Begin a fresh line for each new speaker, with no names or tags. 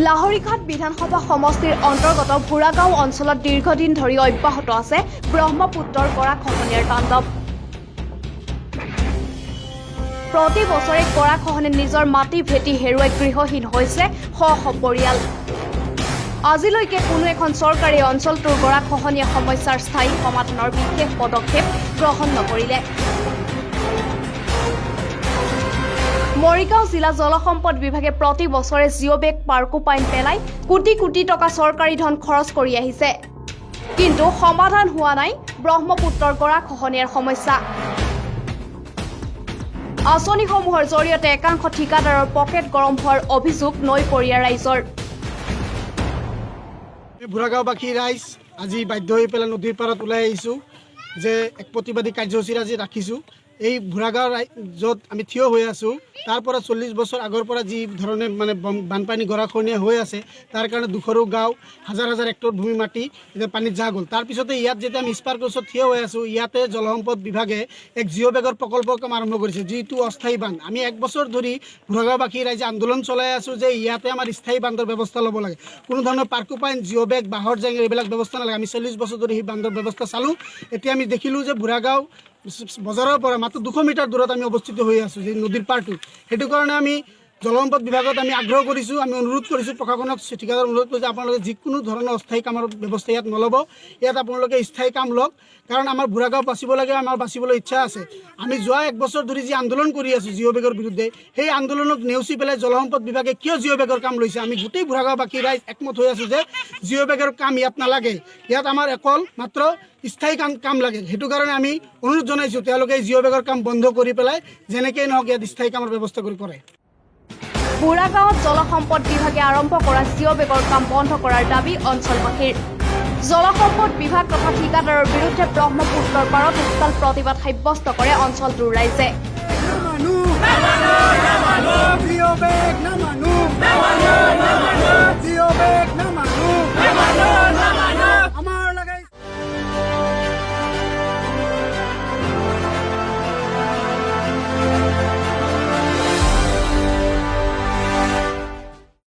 লাহৰীঘাট বিধানসভা সমষ্টিৰ অন্তৰ্গত ভুৰাগাঁও অঞ্চলত দীৰ্ঘদিন ধৰি অব্যাহত আছে ব্ৰহ্মপুত্ৰৰ গৰাখহনীয়াৰ তাণ্ডৱ। প্ৰতি বছৰে গৰাখহনীয়ে নিজৰ মাটি ভেটি হেৰুৱাই গৃহহীন হৈছে শ শ পৰিয়াল। আজিলৈকে কোনো এখন চৰকাৰী অঞ্চলটোৰ গৰাখহনীয়া সমস্যাৰ স্থায়ী সমাধানৰ বিশেষ পদক্ষেপ গ্ৰহণ নকৰিলে। মৰিগাঁও জিলা জলসম্পদ বিভাগে প্ৰতি বছৰে জিঅ'বেগ পাৰ্কোপাইন পেলাই কোটি কোটি টকা চৰকাৰী ধন খৰচ কৰি আহিছে, কিন্তু সমাধান হোৱা নাই ব্ৰহ্মপুত্ৰৰ গৰাখহনীয়াৰ সমস্যা। আঁচনিসমূহৰ জৰিয়তে একাংশ ঠিকাদাৰৰ পকেট গৰম হোৱাৰ অভিযোগ নৈপৰীয়া ৰাইজৰ।
ভুৰাগাঁওবাসী ৰাইজ আজি বাধ্য হৈ পেলাই নদীৰ পাৰত ওলাই আহিছোঁ যে এক প্ৰতিবাদী কাৰ্যসূচী আজি ৰাখিছোঁ। এই ভুৰাগাঁও য'ত আমি থিয় হৈ আছোঁ তাৰ পৰা 40 বছৰ আগৰ পৰা যি ধৰণে বানপানী গৰাখহনীয়া হৈ আছে, তাৰ কাৰণে দুখৰো গাঁও হাজাৰ হাজাৰ হেক্টৰ ভূমি মাটি এতিয়া পানীত যা গ'ল। তাৰপিছতে ইয়াত যেতিয়া আমি স্পাৰ্কৰ ওচৰত থিয় হৈ আছোঁ, ইয়াতে জলসম্পদ বিভাগে এক জিঅ'বেগৰ প্ৰকল্প কাম আৰম্ভ কৰিছে, যিটো অস্থায়ী বান্ধ। আমি 1 বছৰ ধৰি ভুৰাগাঁওবাসী ৰাইজে আন্দোলন চলাই আছোঁ যে ইয়াতে আমাৰ স্থায়ী বান্ধৰ ব্যৱস্থা ল'ব লাগে। কোনো ধৰণৰ পাৰ্কোপাইন, জিঅ'বেগ, বাঁহৰ জেং এইবিলাক ব্যৱস্থা নালাগে। আমি 40 বছৰ ধৰি সেই বান্ধৰ ব্যৱস্থা চালোঁ। এতিয়া আমি দেখিলোঁ যে ভুৰাগাঁও বজাৰৰ পৰা মাত্ৰ 200 মিটাৰ দূৰত আমি অৱস্থিত হৈ আছোঁ, যে নদীৰ পাৰটো। সেইটো কাৰণে আমি জলসম্পদ বিভাগত আমি আগ্ৰহ কৰিছোঁ, আমি অনুৰোধ কৰিছোঁ, প্ৰশাসনক ঠিকাদাৰ অনুৰোধ কৰিছোঁ, আপোনালোকে যিকোনো ধৰণৰ অস্থায়ী কামৰ ব্যৱস্থা ইয়াত নল'ব, ইয়াত আপোনালোকে স্থায়ী কাম লওক। কাৰণ আমাৰ ভুৰাগাঁও বাচিব লাগে, আমাৰ বাচিবলৈ ইচ্ছা আছে। আমি যোৱা 1 বছৰ ধৰি যি আন্দোলন কৰি আছোঁ জিঅ'বেগৰ বিৰুদ্ধে, সেই আন্দোলনক নেওচি পেলাই জলসম্পদ বিভাগে কিয় জিঅ'বেগৰ কাম লৈছে, আমি গোটেই ভুৰাগাঁওবাসী ৰাইজ একমত হৈ আছোঁ যে জিঅ'বেগৰ কাম ইয়াত নালাগে। ইয়াত আমাৰ অকল মাত্ৰ স্থায়ী কাম লাগে। সেইটো কাৰণে আমি অনুৰোধ জনাইছোঁ তেওঁলোকে জিঅ'বেগৰ কাম বন্ধ কৰি পেলাই যেনেকৈ নহওক ইয়াত স্থায়ী কামৰ ব্যৱস্থা কৰে।
ভুৰাগাঁৱত জলসম্পদ বিভাগে আৰম্ভ কৰা জিঅ'বেগৰ কাম বন্ধ কৰাৰ দাবী অঞ্চলবাসীৰ। জলসম্পদ বিভাগ তথা ঠিকাদাৰৰ বিৰুদ্ধে ব্ৰহ্মপুত্ৰৰ পাৰত উত্তাল প্ৰতিবাদ সাব্যস্ত কৰে অঞ্চলটোৰ ৰাইজে।